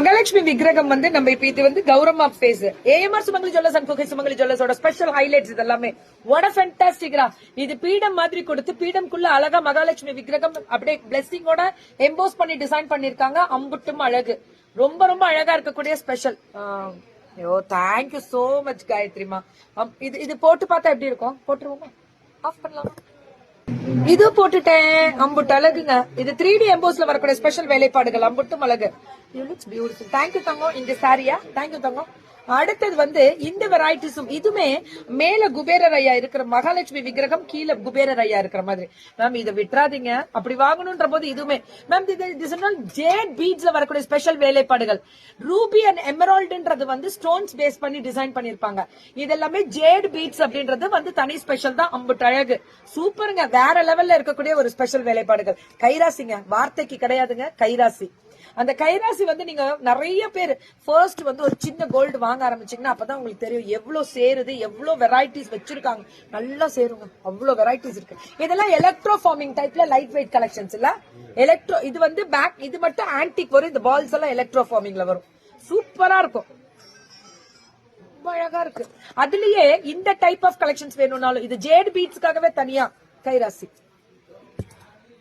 மகாலட்சுமி விக்கிரகம் வந்து நம்ம இப்ப இது வந்து Gowramma face AMR Sumangali jewellers and கோகை Sumangali ஜுவல்லர்ஸோட special highlights இதெல்லாமே வாட் அ ஃபேண்டாஸ்டிக்ரா. இது பீடம் மாதிரி கொடுத்து பீடம்குள்ள அழகா மகாலட்சுமி விக்கிரகம் அப்படியே பிளெஸிங்கோட எம்போஸ் பண்ணி டிசைன் பண்ணிருக்காங்க. அம்புட்டும் அழகு, ரொம்ப ரொம்ப அழகா இருக்கக்கூடிய ஸ்பெஷல். ஐயோ தேங்க்யூ சோ மச் காயத்ரிமா. இது போட்டு பார்த்தா எப்படி இருக்கும்? போட்டுருவோமா? ஆஃப் பண்ணலாமா? இது போட்டுட்டேன். அம்புட்டு அழகுங்க. இது 3D எம்போஸ்ல வரக்கூடிய ஸ்பெஷல் வேலைப்பாடுகள். அம்புட்டும் அழகு. You looks beautiful. தேங்க்யூ தங்கம். இந்த சாரியா? தேங்க்யூ தங்கம். அடுத்தது வந்து இந்த வெரைட்டிஸும் இதுமே மேல குபேரர் ஐயா இருக்கிற மகாலட்சுமி விக்கிரகம், கீழே குபேரர் ஐயா இருக்கிற மாதிரி. மேம் இதை விட்டுறாதீங்க, அப்படி வாங்கணும்ன்ற போது இதுவுமே மேம் ஜேட் பீட்ஸ்ல வரக்கூடிய ஸ்பெஷல் வேலைப்பாடுகள். ரூபி அண்ட் எமரால்டுன்றது வந்து ஸ்டோன்ஸ் பேஸ் பண்ணி டிசைன் பண்ணிருப்பாங்க. இதெல்லாமே ஜேட் பீட்ஸ் அப்படின்றது வந்து தனி ஸ்பெஷல் தான். அம்புட்டு அழகு, சூப்பருங்க. வேற லெவல்ல இருக்கக்கூடிய ஒரு ஸ்பெஷல் வேலைப்பாடுகள். கைராசிங்க, வார்த்தைக்கு கிடையாதுங்க, கைராசி. அந்த கைராசி வந்து நீங்க நிறைய பேர் ஃபர்ஸ்ட் வந்து ஒரு சின்ன கோல்டு வாங்க ஆரம்பிச்சீங்கன்னா அப்பதான் உங்களுக்கு தெரியும் எவ்வளவு சேருது, எவ்வளவு வெரைட்டிஸ் வச்சிருக்காங்க. நல்லா சேருங்க, அவ்வளவு வெரைட்டிஸ் இருக்கு. இதெல்லாம் எலக்ட்ரோ ஃபார்மிங் டைப்ல லைட் வெயிட் கலெக்ஷன்ஸ் இல்ல. எலக்ட்ரோ இது வந்து பேக், இது மட்டும் ஆன்டிக் வரும். இந்த பால்ஸ் எல்லாம் எலக்ட்ரோ ஃபார்மிங்ல வரும். சூப்பரா இருக்கும், ரொம்ப அழகா இருக்கு. அதுலயே இந்த டைப் ஆஃப் கலெக்ஷன்ஸ் வேணும்னாலும் இது ஜேட் பீட்ஸ்க்காகவே தனியா கைராசி.